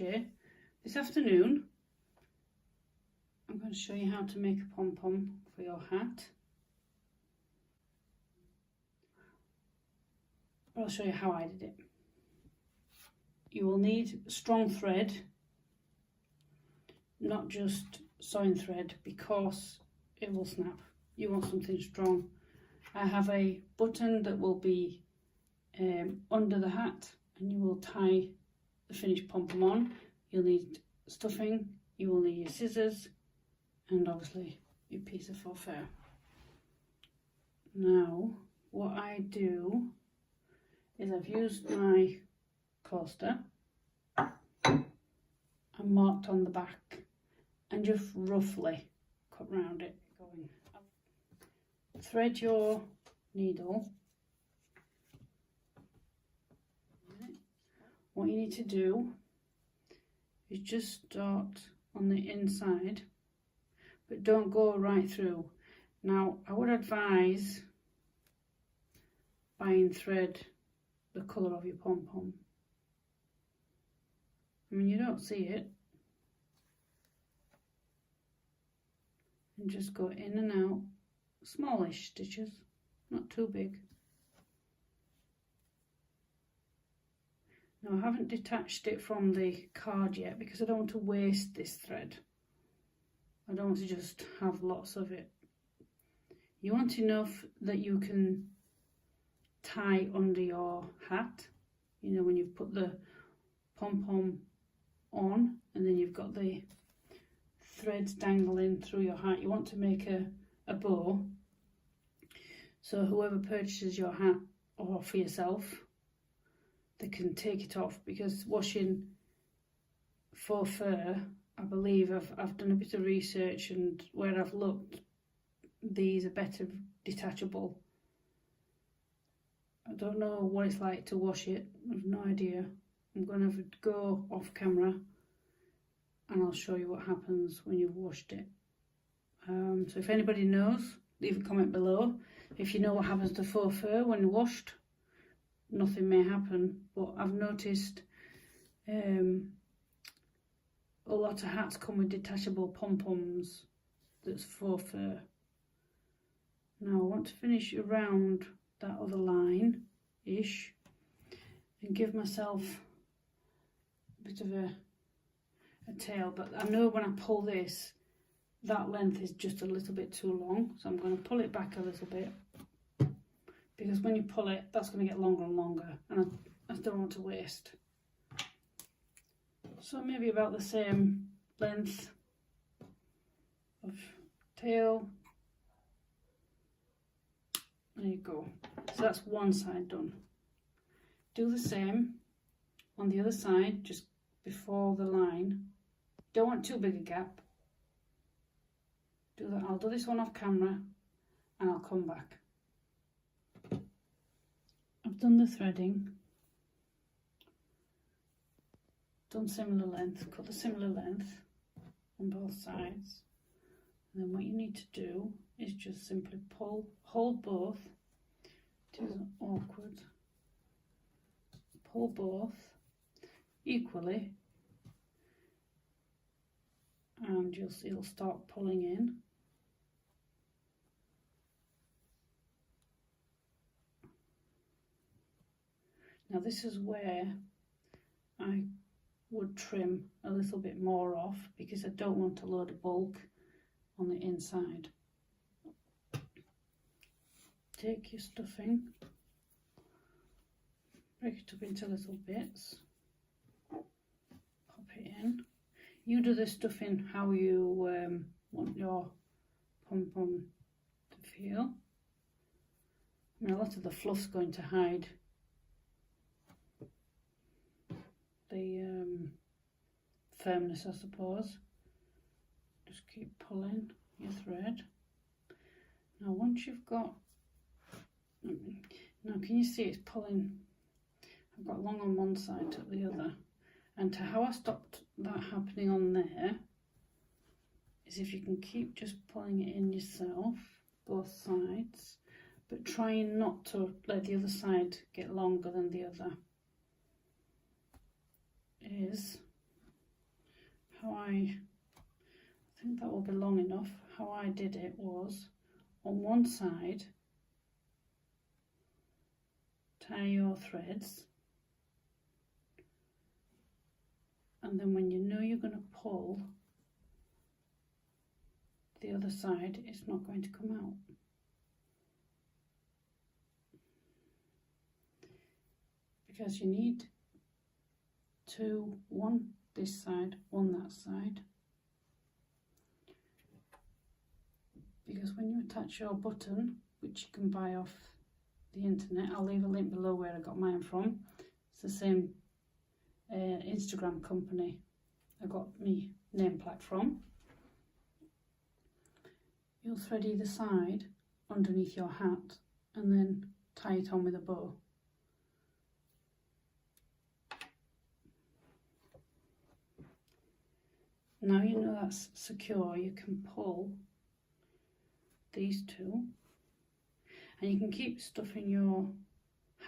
Planetcrochet. This afternoon I'm going to show you how to make a pom-pom for your hat. But I'll show you how I did it. You will need strong thread, not just sewing thread, because it will snap. You want something strong. I have a button that will be under the hat, and you will tie the finished pom-pom on. You'll need stuffing, you will need your scissors, and obviously your piece of faux-fur. Now what I do is I've used my coaster and marked on the back and just roughly cut round it. Thread your needle. What you need to do is just start on the inside, but don't go right through. Now I would advise buying thread the colour of your pom-pom. I mean, you don't see it, and just go in and out, smallish stitches, not too big. Now I haven't detached it from the card yet because I don't want to waste this thread. I don't want to just have lots of it. You want enough that you can tie under your hat, you know, when you've put the pom-pom on and then you've got the threads dangling through your hat. You want to make a bow, so whoever purchases your hat or for yourself, they can take it off, because washing faux fur, I believe I've done a bit of research, and where I've looked, these are better detachable. I don't know what it's like to wash it, I've no idea. I'm going to go off camera and I'll show you what happens when you've washed it. So if anybody knows, leave a comment below. If you know what happens to faux fur when washed, nothing may happen, but I've noticed a lot of hats come with detachable pom-poms that's faux fur. Now I want to finish around that other line-ish and give myself a bit of a tail, but I know when I pull this, that length is just a little bit too long, so I'm going to pull it back a little bit, because when you pull it, that's going to get longer and longer, and I don't want to waste. So maybe about the same length of tail. There you go. So that's one side done. Do the same on the other side, just before the line. Don't want too big a gap. Do that. I'll do this one off camera and I'll come back. I've done the threading, done similar length, cut the similar length on both sides, and then what you need to do is just simply pull, hold both. It isn't awkward. Pull both equally, and you'll see it'll start pulling in. Now this is where I would trim a little bit more off, because I don't want a load of bulk on the inside. Take your stuffing, break it up into little bits, pop it in. You do the stuffing how you want your pom-pom to feel. I mean, a lot of the fluff's going to hide the firmness, I suppose. Just keep pulling your thread. Now once you've got, now can you see it's pulling? I've got long on one side to the other, and to how I stopped that happening on there is if you can keep just pulling it in yourself, both sides, but trying not to let the other side get longer than the other. Is I think that will be long enough. How I did it was, on one side, tie your threads, and then when you know you're going to pull, the other side is not going to come out. Because you need one this side, one that side. Because when you attach your button, which you can buy off the internet, I'll leave a link below where I got mine from. It's the same Instagram company I got my name plaque from. You'll thread either side underneath your hat and then tie it on with a bow. Now you know that's secure, you can pull these two and you can keep stuff in your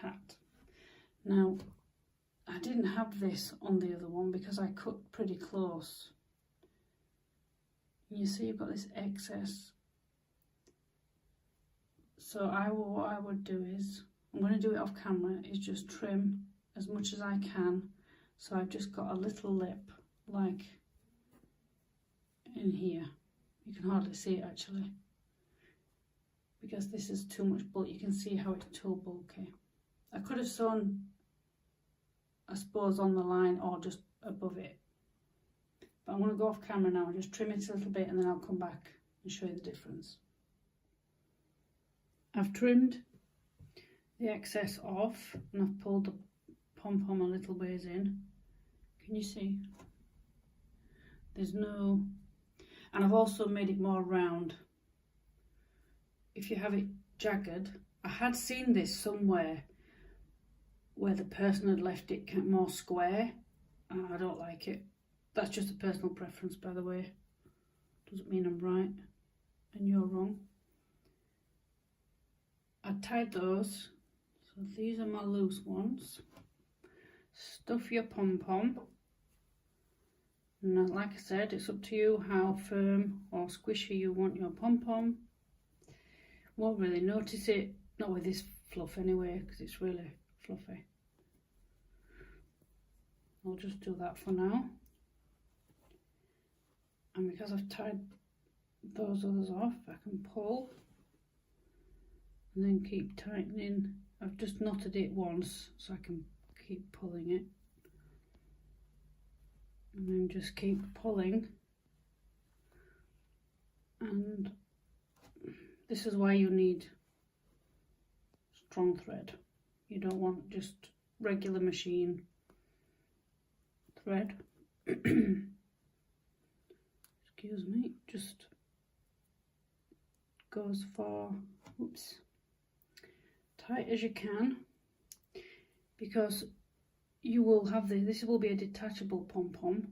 hat. Now I didn't have this on the other one because I cut pretty close. You see you've got this excess. So what I would do is, I'm going to do it off camera, is just trim as much as I can. So I've just got a little lip like in here. You can hardly see it actually, because this is too much bulk. You can see how it's too bulky. I could have sewn, I suppose, on the line or just above it, but I'm going to go off camera now and just trim it a little bit, and then I'll come back and show you the difference. I've trimmed the excess off and I've pulled the pom-pom a little ways in. Can you see? There's no, and I've also made it more round. If you have it jagged, I had seen this somewhere where the person had left it more square, and I don't like it. That's just a personal preference, by the way. Doesn't mean I'm right and you're wrong. I tied those, so these are my loose ones. Stuff your pom-pom. And like I said, it's up to you how firm or squishy you want your pom-pom. Won't really notice it, not with this fluff anyway, because it's really fluffy. I'll just do that for now. And because I've tied those others off, I can pull and then keep tightening. I've just knotted it once so I can keep pulling it, and then just keep pulling. And this is why you need strong thread. You don't want just regular machine thread. Excuse me, just go as far, oops, tight as you can, because you will have this will be a detachable pom-pom.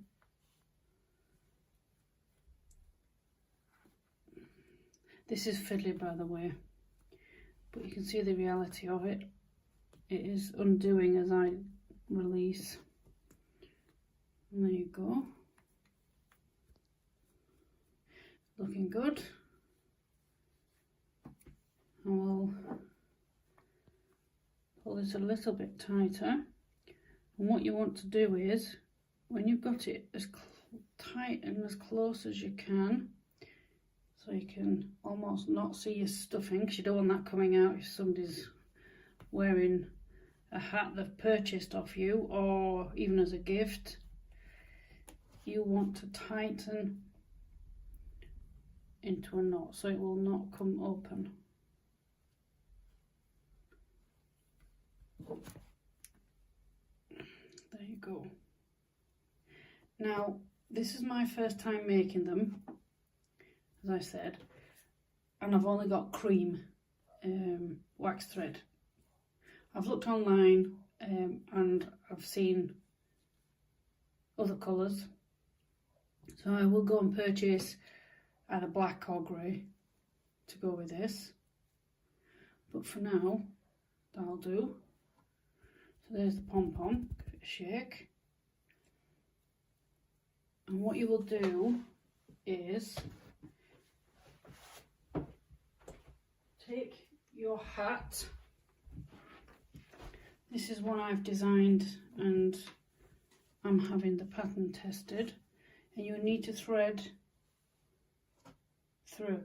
This is fiddly, by the way, but you can see the reality of it. It is undoing as I release. And there you go. Looking good. I will pull this a little bit tighter. And what you want to do is, when you've got it as tight and as close as you can, so you can almost not see your stuffing, because you don't want that coming out if somebody's wearing a hat they've purchased off you, or even as a gift. You want to tighten into a knot so it will not come open. There you go. Now, this is my first time making them, as I said, and I've only got cream wax thread. I've looked online and I've seen other colours, so I will go and purchase either black or grey to go with this, but for now that'll do. So there's the pom-pom, give it a shake, And what you will do is take your hat. This is one I've designed and I'm having the pattern tested, and you need to thread through.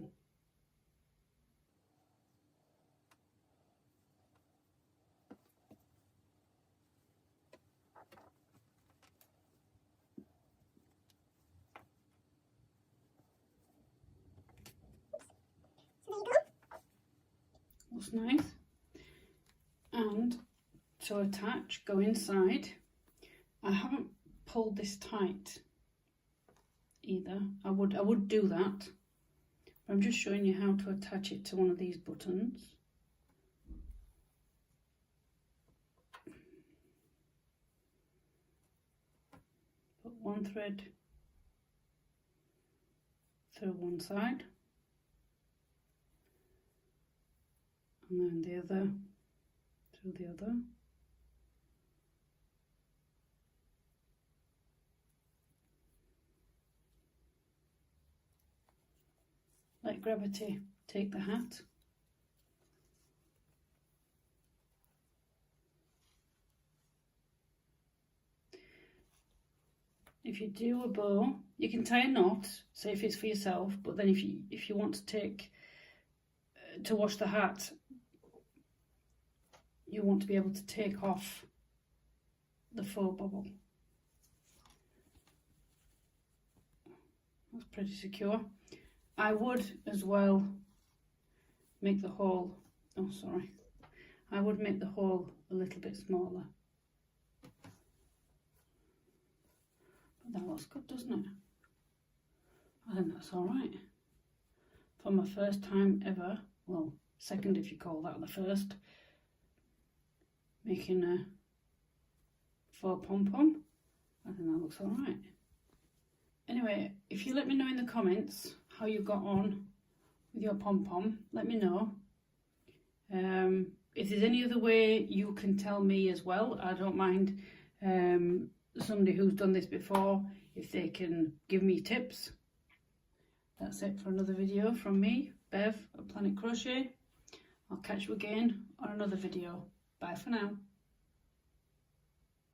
That's nice. And to attach, go inside. I haven't pulled this tight either. I would do that. I'm just showing you how to attach it to one of these buttons. Put one thread through one side and then the other through the other. Let gravity take the hat. If you do a bow, you can tie a knot, say if it's for yourself, but then if you want to take to wash the hat, you want to be able to take off the faux bubble. That's pretty secure. I would as well make the hole, I would make the hole a little bit smaller. But that looks good, doesn't it? I think that's alright. For my first time ever, well, second if you call that the first, making a faux pom-pom, I think that looks alright. Anyway, if you let me know in the comments how you got on with your pom-pom, let me know. If there's any other way you can tell me as well, I don't mind somebody who's done this before, if they can give me tips. That's it for another video from me, Bev at Planetcrochet. I'll catch you again on another video. Bye for now.